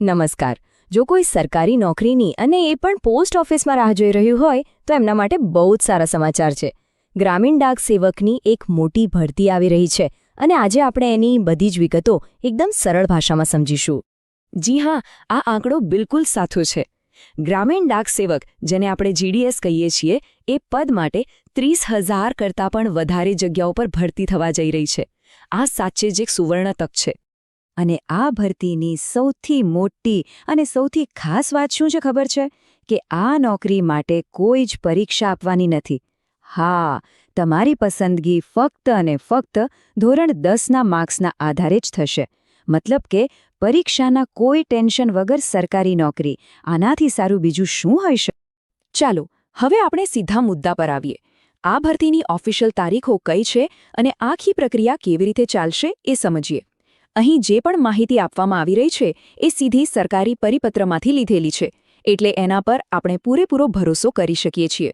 નમસ્કાર. જો કોઈ સરકારી નોકરીની અને એ પણ પોસ્ટ ઓફિસમાં રાહ જોઈ રહ્યું હોય તો એમના માટે બહુ જ સારા સમાચાર છે. ગ્રામીણ ડાક સેવકની એક મોટી ભરતી આવી રહી છે અને આજે આપણે એની બધી જ વિગતો એકદમ સરળ ભાષામાં સમજીશું. જી હા, આ આંકડો બિલકુલ સાચો છે. ગ્રામીણ ડાક સેવક, જેને આપણે GDS કહીએ છીએ, એ પદ માટે 30,000 કરતાં પણ વધારે જગ્યાઓ પર ભરતી થવા જઈ રહી છે. આ સાચે જ એક સુવર્ણ તક છે. અને આ ભરતીની સૌથી મોટી અને સૌથી ખાસ વાત શું છે ખબર છે? કે આ નોકરી માટે કોઈ જ પરીક્ષા આપવાની નથી. હા, તમારી પસંદગી ફક્ત અને ફક્ત ધોરણ 10ના માર્ક્સના આધારે જ થશે. મતલબ કે પરીક્ષાના કોઈ ટેન્શન વગર સરકારી નોકરી. આનાથી સારું બીજું શું હોઈ શકે? ચાલો, હવે આપણે સીધા મુદ્દા પર આવીએ. આ ભરતીની ઓફિશિયલ તારીખો કઈ છે અને આખી પ્રક્રિયા કેવી રીતે ચાલશે એ સમજીએ. અહીં જે પણ માહિતી આપવામાં આવી રહી છે એ સીધી સરકારી પરિપત્રમાંથી લીધેલી છે, એટલે એના પર આપણે પૂરેપૂરો ભરોસો કરી શકીએ છીએ.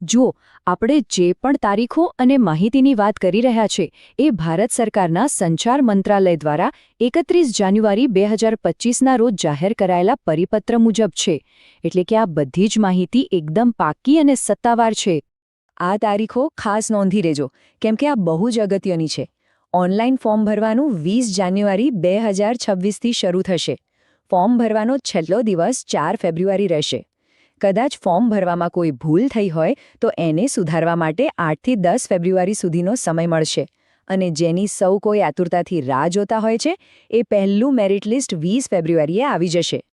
જો આપણે જે પણ તારીખો અને માહિતીની વાત કરી રહ્યા છે એ ભારત સરકારના સંચાર મંત્રાલય દ્વારા 31 જાન્યુઆરી 2025ના રોજ જાહેર કરાયેલા પરિપત્ર મુજબ છે, એટલે કે આ બધી જ માહિતી એકદમ પાક્કી અને સત્તાવાર છે. આ તારીખો ખાસ નોંધી લેજો, કેમ કે આ બહુ જ અગત્યની છે. ઓનલાઈન ફોર્મ ભરવાનું 20 જાન્યુઆરી 2026થી શરૂ થશે. ફોર્મ ભરવાનો છેલ્લો દિવસ 4 ફેબ્રુઆરી રહેશે. કદાચ ફોર્મ ભરવામાં કોઈ ભૂલ થઈ હોય તો એને સુધારવા માટે 8થી 10 ફેબ્રુઆરી સુધીનો સમય મળશે. અને જેની સૌ કોઈ આતુરતાથી રાહ જોતા હોય છે એ પહેલું મેરિટ લિસ્ટ 20 ફેબ્રુઆરીએ આવી જશે.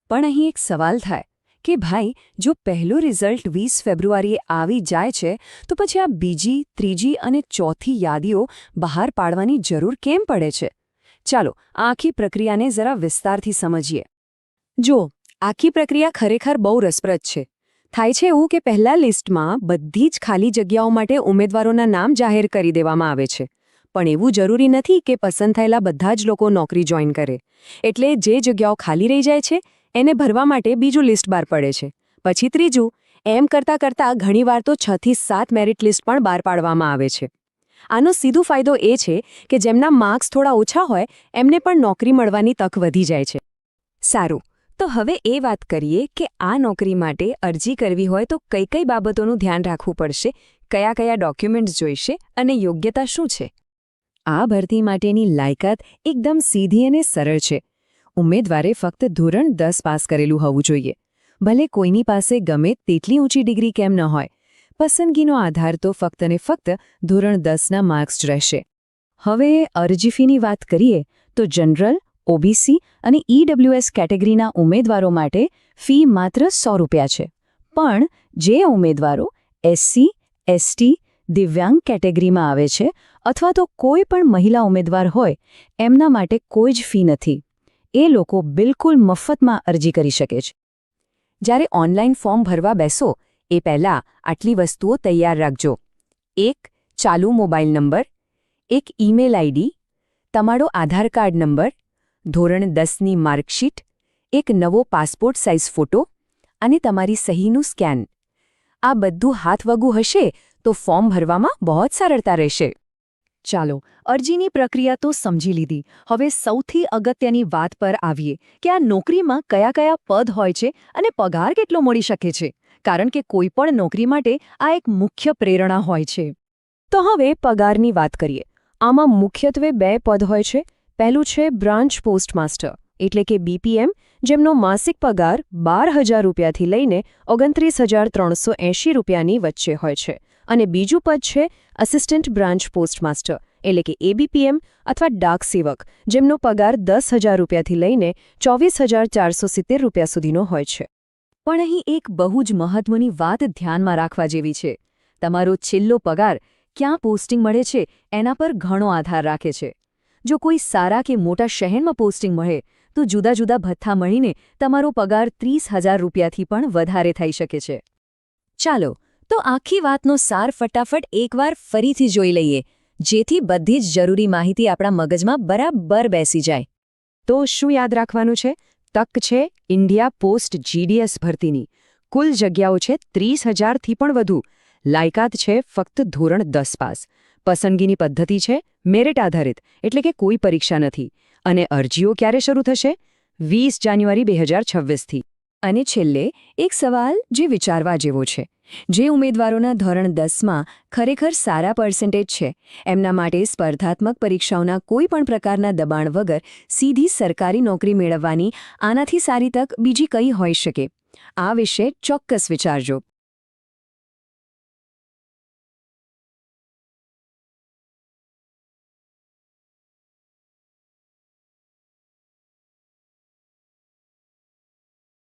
પણ અહીં એક સવાલ થાય કે ભાઈ, જો પહેલું રિઝલ્ટ 20 ફેબ્રુઆરીએ આવી જાય છે તો પછી આ બીજી, ત્રીજી અને ચોથી યાદીઓ બહાર પાડવાની જરૂર કેમ પડે છે? ચાલો, આખી પ્રક્રિયાને જરા વિસ્તારથી સમજીએ. જો, આખી પ્રક્રિયા ખરેખર બહુ રસપ્રદ છે. થાય છે એવું કે પહેલા લિસ્ટમાં બધી જ ખાલી જગ્યાઓ માટે ઉમેદવારોના નામ જાહેર કરી દેવામાં આવે છે. પણ એવું જરૂરી નથી કે પસંદ થયેલા બધા જ લોકો નોકરી જોઈન કરે. એટલે જે જગ્યાઓ ખાલી રહી જાય છે એને ભરવા માટે બીજું લિસ્ટ બહાર પડે છે, પછી ત્રીજું. એમ કરતાં ઘણીવાર તો 6 થી 7 મેરિટ લિસ્ટ પણ બહાર પાડવામાં આવે છે. આનો સીધો ફાયદો એ છે કે જેમના માર્ક્સ થોડા ઓછા હોય એમને પણ નોકરી મળવાની તક વધી જાય છે. સારું, તો હવે એ વાત કરીએ કે આ નોકરી માટે અરજી કરવી હોય તો કઈ કઈ બાબતોનું ધ્યાન રાખવું પડશે, કયા કયા ડોક્યુમેન્ટ્સ જોઈશે અને યોગ્યતા શું છે? આ ભરતી માટેની લાયકાત એકદમ સીધી અને સરળ છે. ઉમેદવારે ફક્ત ધોરણ 10 પાસ કરેલું હોવું જોઈએ. ભલે કોઈની પાસે ગમે તેટલી ઊંચી ડિગ્રી કેમ ન હોય. પસંદગીનો આધાર તો ફક્ત ને ફક્ત ધોરણ 10ના માર્ક્સ જ રહેશે. હવે અરજી ફીની વાત કરીએ તો જનરલ, OBC અને EWS કેટેગરીના ઉમેદવારો માટે ફી માત્ર 100 રૂપિયા છે. પણ જે ઉમેદવારો SC, ST, દિવ્યાંગ કેટેગરીમાં આવે છે અથવા તો કોઈ પણ મહિલા ઉમેદવાર હોય એમના માટે કોઈ જ ફી નથી. એ લોકો બિલકુલ મફતમાં અરજી કરી શકે છે. જ્યારે ઓનલાઈન ફોર્મ ભરવા બેસો એ પહેલાં આટલી વસ્તુઓ તૈયાર રાખજો. 1. ચાલુ મોબાઈલ નંબર, 1 ઈમેલ ID, તમારો આધાર કાર્ડ નંબર, ધોરણ 10ની માર્કશીટ, એક નવો પાસપોર્ટ સાઇઝ ફોટો અને તમારી સહીનું સ્કેન. આ બધું હાથવગું હશે તો ફોર્મ ભરવામાં બહુ જ સરળતા રહેશે. ચાલો, અરજીની પ્રક્રિયા તો સમજી લીધી. હવે સૌથી અગત્યની વાત પર આવીએ કે આ નોકરીમાં કયા કયા પદ હોય છે અને પગાર કેટલો મળી શકે છે. કારણ કે કોઈ પણ નોકરી માટે આ એક મુખ્ય પ્રેરણા હોય છે. તો હવે પગારની વાત કરીએ. આમાં મુખ્યત્વે 2 પદ હોય છે. પહેલું છે બ્રાન્ચ પોસ્ટમાસ્ટર, એટલે કે BPM, જેમનો માસિક પગાર 12,000 રૂપિયાથી લઈને 29,380 રૂપિયાની વચ્ચે હોય છે. અને બીજું પદ છે અસિસ્ટન્ટ બ્રાન્ચ પોસ્ટમાસ્ટર, એટલે કે ABPM અથવા ડાક સેવક, જેમનો પગાર 10,000 રૂપિયાથી લઈને 24,470 રૂપિયા સુધીનો હોય છે. પણ અહીં એક બહુ જ મહત્વની વાત ધ્યાનમાં રાખવા જેવી છે. તમારો છેલ્લો પગાર ક્યાં પોસ્ટિંગ મળે છે એના પર ઘણો આધાર રાખે છે. જો કોઈ સારા કે મોટા શહેરમાં પોસ્ટિંગ મળે તો જુદા જુદા ભથ્થા મળીને તમારો પગાર 30,000 રૂપિયાથી પણ વધારે થઈ શકે છે. ચાલો, તો આખી વાતનો સાર ફટાફટ એકવાર ફરીથી જોઈ લઈએ, જેથી બધી જ જરૂરી માહિતી આપણા મગજમાં બરાબર બેસી જાય. તો શું યાદ રાખવાનું છે? તક છે ઇન્ડિયા પોસ્ટ GDS ભરતીની. કુલ જગ્યાઓ છે 30,000થી પણ વધુ. લાયકાત છે ફક્ત ધોરણ 10 પાસ. પસંદગીની પદ્ધતિ છે મેરિટ આધારિત, એટલે કે કોઈ પરીક્ષા નથી. અને અરજીઓ ક્યારે શરૂ થશે? 20 જાન્યુઆરી 2026થી. અને છેલ્લે એક સવાલ જે વિચારવા જેવો છે. જે ઉમેદવારોના ધોરણ 10માં ખરેખર સારા પર્સન્ટેજ છે એમના માટે સ્પર્ધાત્મક પરીક્ષાઓના કોઈ પણ પ્રકારના દબાણ વગર સીધી સરકારી નોકરી મેળવવાની આનાથી સારી તક બીજી કઈ હોઈ શકે? આ વિશે ચોક્કસ વિચારજો.